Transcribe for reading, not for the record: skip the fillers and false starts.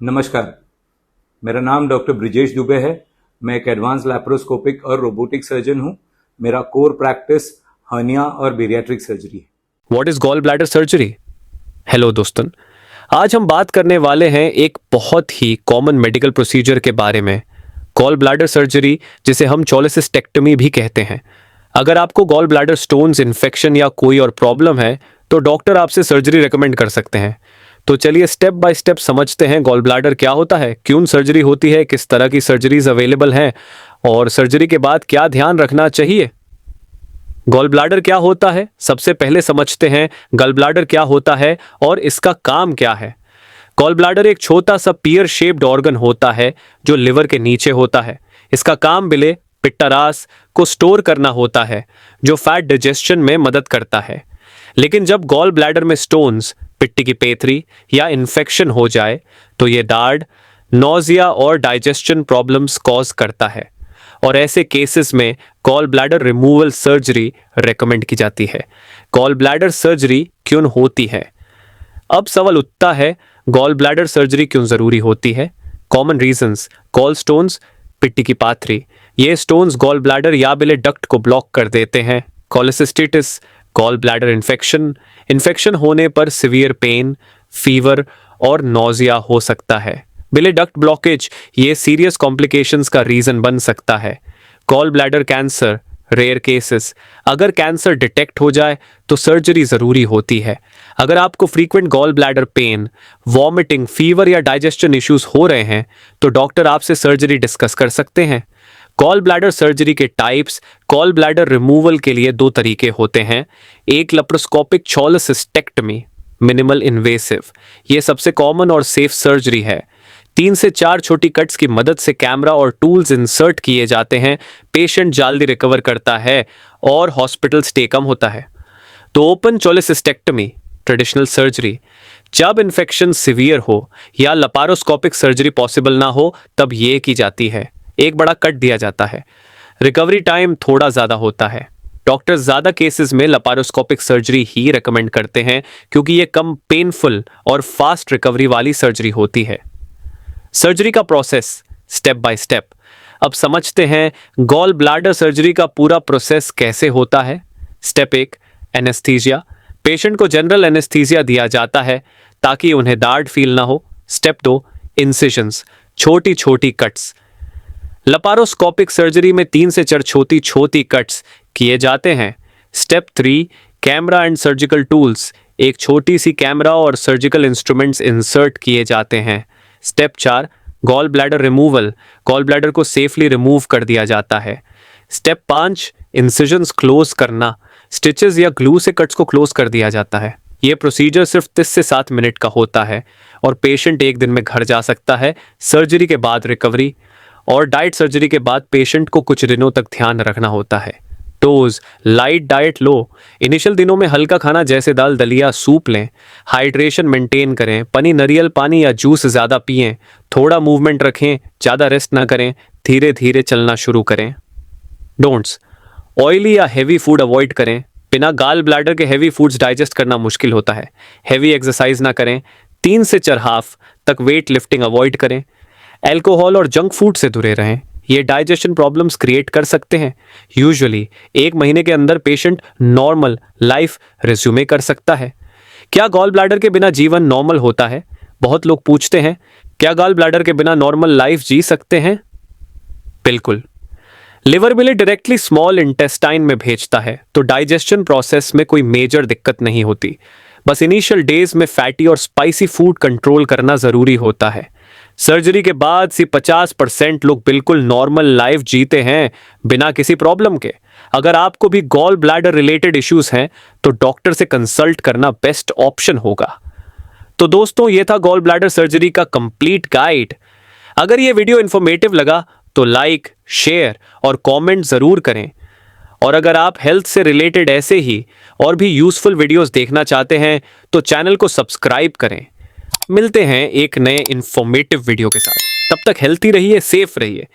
नमस्कार, मेरा नाम डॉक्टर ब्रिजेश दुबे है। मैं एक एडवांस लैप्रोस्कोपिक और रोबोटिक सर्जन हूँ। मेरा कोर प्रैक्टिस हर्निया और बेरियाट्रिक सर्जरी है। What is gall bladder surgery? Hello दोस्तन, आज हम बात करने वाले हैं एक बहुत ही कॉमन मेडिकल प्रोसीजर के बारे में, गॉल ब्लैडर सर्जरी, जिसे हम चोलेसिस्टेक्टमी भी कहते हैं। अगर आपको गॉल ब्लैडर स्टोन्स, इन्फेक्शन या कोई और प्रॉब्लम है तो डॉक्टर आपसे सर्जरी रेकमेंड कर सकते हैं। तो चलिए स्टेप बाय स्टेप समझते हैं गॉल ब्लैडर क्या होता है, क्यों सर्जरी होती है, किस तरह की सर्जरीज अवेलेबल हैं और सर्जरी के बाद क्या ध्यान रखना चाहिए। गॉल ब्लैडर क्या होता है, सबसे पहले समझते हैं गॉल ब्लैडर क्या होता है और इसका काम क्या है। गॉल ब्लैडर एक छोटा सा पियर शेप्ड ऑर्गन होता है जो लिवर के नीचे होता है। इसका काम बिले पिट्टारास को स्टोर करना होता है जो फैट डाइजेशन में मदद करता है। लेकिन जब गॉल ब्लैडर में स्टोन्स, पिट्टी की पेथरी या इन्फेक्शन हो जाए तो ये दाढ़, नौजिया और डाइजेशन प्रॉब्लम्स कॉज करता है और ऐसे केसेस में gall bladder removal surgery recommend की जाती है। गॉल ब्लैडर सर्जरी क्यों होती है? अब सवाल उठता है, गॉल ब्लैडर सर्जरी क्यों जरूरी होती है? कॉमन रीजंस: गॉल स्टोन्स, पिट्टी की पाथरी, ये स्टोन्स गॉल ब्लैडर या बिले डक्ट को ब्लॉक कर देते हैं। कोलेसिस्टिटिस, गॉल ब्लैडर इन्फेक्शन होने पर सीवियर पेन, फीवर और नौजिया हो सकता है। बिले डक्ट ब्लॉकेज, ये सीरियस कॉम्प्लिकेशंस का रीजन बन सकता है। Gall bladder cancer, rare cases, अगर कैंसर डिटेक्ट हो जाए तो सर्जरी जरूरी होती है। अगर आपको frequent gall bladder pain, vomiting, fever या डाइजेशन इश्यूज हो रहे हैं तो डॉक्टर आपसे सर्जरी डिस्कस कर सकते हैं। गॉल ब्लैडर सर्जरी के टाइप्स: गॉल ब्लैडर रिमूवल के लिए दो तरीके होते हैं। एक लेप्रोस्कोपिक चोलेसिस्टेक्टमी, मिनिमल इन्वेसिव, ये सबसे कॉमन और सेफ सर्जरी है। 3 से 4 छोटी कट्स की मदद से कैमरा और टूल्स इंसर्ट किए जाते हैं, पेशेंट जल्दी रिकवर करता है और हॉस्पिटल स्टे कम होता है। तो ओपन चोलेसिस्टेक्टमी, ट्रेडिशनल सर्जरी, जब इन्फेक्शन सीवियर हो या लैप्रोस्कोपिक सर्जरी पॉसिबल ना हो तब ये की जाती है। एक बड़ा कट दिया जाता है, रिकवरी टाइम थोड़ा ज़्यादा होता है। डॉक्टर्स ज़्यादा केसेस में लैप्रोस्कोपिक सर्जरी ही रेकमेंड करते हैं क्योंकि ये कम पेनफुल और फास्ट रिकवरी वाली सर्जरी होती है। सर्जरी का प्रोसेस स्टेप बाय स्टेप। अब समझते हैं गॉल ब्लैडर सर्जरी का पूरा प्रोसेस कैसे होता है। Step 1, anaesthesia. पेशेंट को जनरल एनेस्थीसिया दिया जाता है ताकि उन्हें दार्ड फील ना हो। स्टेप 2, इंसिजन्स, छोटी छोटी कट्स। लैप्रोस्कोपिक सर्जरी में 3 से 4 छोटी छोटी कट्स किए जाते हैं। Step 3, camera and surgical tools, एक छोटी सी कैमरा और सर्जिकल इंस्ट्रूमेंट्स इंसर्ट किए जाते हैं। Step 4, gall bladder removal, gall bladder को सेफली रिमूव कर दिया जाता है। स्टेप 5, इंसिजन्स क्लोज करना, स्टिचेस या ग्लू से कट्स को क्लोज कर दिया जाता है। ये प्रोसीजर सिर्फ 30 से 7 मिनट का होता है और पेशेंट 1 दिन में घर जा सकता है। सर्जरी के बाद रिकवरी और डाइट: सर्जरी के बाद पेशेंट को कुछ दिनों तक ध्यान रखना होता है। डोज: लाइट डाइट लो, इनिशियल दिनों में हल्का खाना जैसे दाल, दलिया, सूप लें। हाइड्रेशन मेंटेन करें, नारियल पानी या जूस ज़्यादा पिएं। थोड़ा मूवमेंट रखें, ज़्यादा रेस्ट ना करें, धीरे धीरे चलना शुरू करें। डोंट्स: ऑयली या हेवी फूड अवॉइड करें, बिना गॉल ब्लैडर के हेवी फूड्स डाइजेस्ट करना मुश्किल होता है। हेवी एक्सरसाइज ना करें, 3 से 4 हाफ तक वेट लिफ्टिंग अवॉइड करें। अल्कोहल और जंक फूड से दूर रहें, ये डाइजेशन प्रॉब्लम्स क्रिएट कर सकते हैं। यूजुअली 1 महीने के अंदर पेशेंट नॉर्मल लाइफ रिज्यूमे कर सकता है। क्या गॉल ब्लैडर के बिना जीवन नॉर्मल होता है? बहुत लोग पूछते हैं, क्या गॉल ब्लैडर के बिना नॉर्मल लाइफ जी सकते हैं? बिल्कुल। लिवर बिले डायरेक्टली स्मॉल इंटेस्टाइन में भेजता है तो डाइजेशन प्रोसेस में कोई मेजर दिक्कत नहीं होती। बस इनिशियल डेज में फैटी और स्पाइसी फूड कंट्रोल करना जरूरी होता है। सर्जरी के बाद से 50% लोग बिल्कुल नॉर्मल लाइफ जीते हैं बिना किसी प्रॉब्लम के। अगर आपको भी गॉल ब्लैडर रिलेटेड इश्यूज हैं तो डॉक्टर से कंसल्ट करना बेस्ट ऑप्शन होगा। तो दोस्तों, ये था गॉल ब्लैडर सर्जरी का कंप्लीट गाइड। अगर ये वीडियो इन्फॉर्मेटिव लगा तो लाइक, शेयर और कमेंट जरूर करें। और अगर आप हेल्थ से रिलेटेड ऐसे ही और भी यूजफुल वीडियोस देखना चाहते हैं तो चैनल को सब्सक्राइब करें। मिलते हैं एक नए इंफॉर्मेटिव वीडियो के साथ। तब तक हेल्थी रहिए, सेफ रहिए।